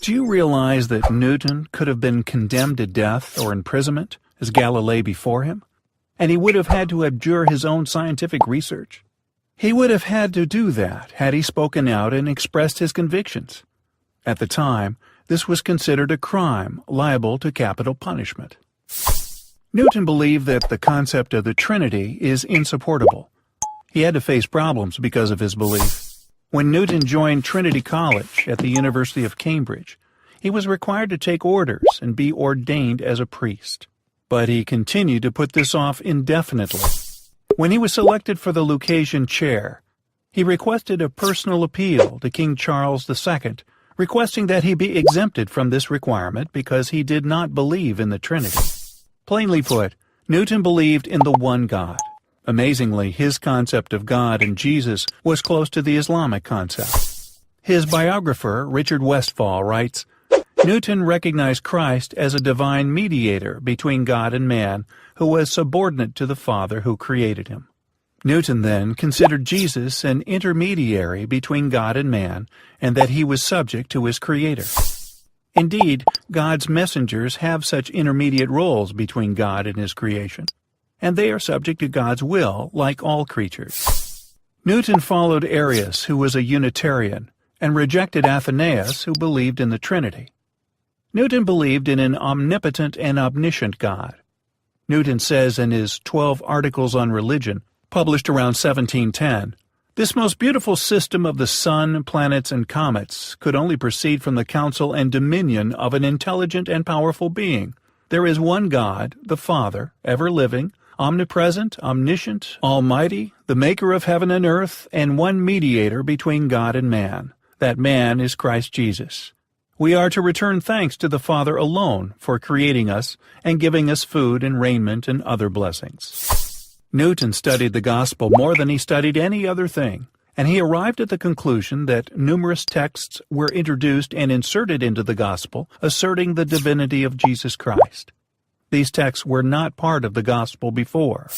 Do you realize that Newton could have been condemned to death or imprisonment, as Galilei before him? And he would have had to abjure his own scientific research. He would have had to do that had he spoken out and expressed his convictions. At the time, this was considered a crime liable to capital punishment. Newton believed that the concept of the Trinity is insupportable. He had to face problems because of his belief. When Newton joined Trinity College at the University of Cambridge, he was required to take orders and be ordained as a priest. But he continued to put this off indefinitely. When he was selected for the Lucasian chair, he requested a personal appeal to King Charles II, requesting that he be exempted from this requirement because he did not believe in the Trinity. Plainly put, Newton believed in the one God. Amazingly, his concept of God and Jesus was close to the Islamic concept. His biographer, Richard Westphal, writes, Newton recognized Christ as a divine mediator between God and man who was subordinate to the Father who created him. Newton then considered Jesus an intermediary between God and man, and that he was subject to his Creator. Indeed, God's messengers have such intermediate roles between God and his creation, and they are subject to God's will like all creatures. Newton followed Arius, who was a Unitarian, and rejected Athanasius, who believed in the Trinity. Newton believed in an omnipotent and omniscient God. Newton says in his 12 Articles on Religion, published around 1710, "This most beautiful system of the sun, planets, and comets could only proceed from the counsel and dominion of an intelligent and powerful being. There is one God, the Father, ever-living, omnipresent, omniscient, almighty, the maker of heaven and earth, and one mediator between God and man. That man is Christ Jesus. We are to return thanks to the Father alone for creating us and giving us food and raiment and other blessings." Newton studied the gospel more than he studied any other thing, and he arrived at the conclusion that numerous texts were introduced and inserted into the gospel asserting the divinity of Jesus Christ. These texts were not part of the gospel before.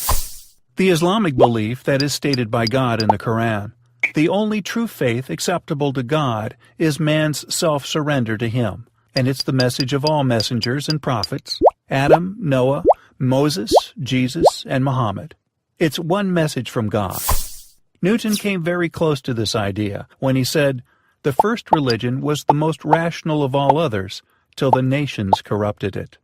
The Islamic belief that is stated by God in the Quran, the only true faith acceptable to God is man's self-surrender to Him, and it's the message of all messengers and prophets, Adam, Noah, Moses, Jesus, and Muhammad. It's one message from God. Newton came very close to this idea when he said, "The first religion was the most rational of all others till the nations corrupted it."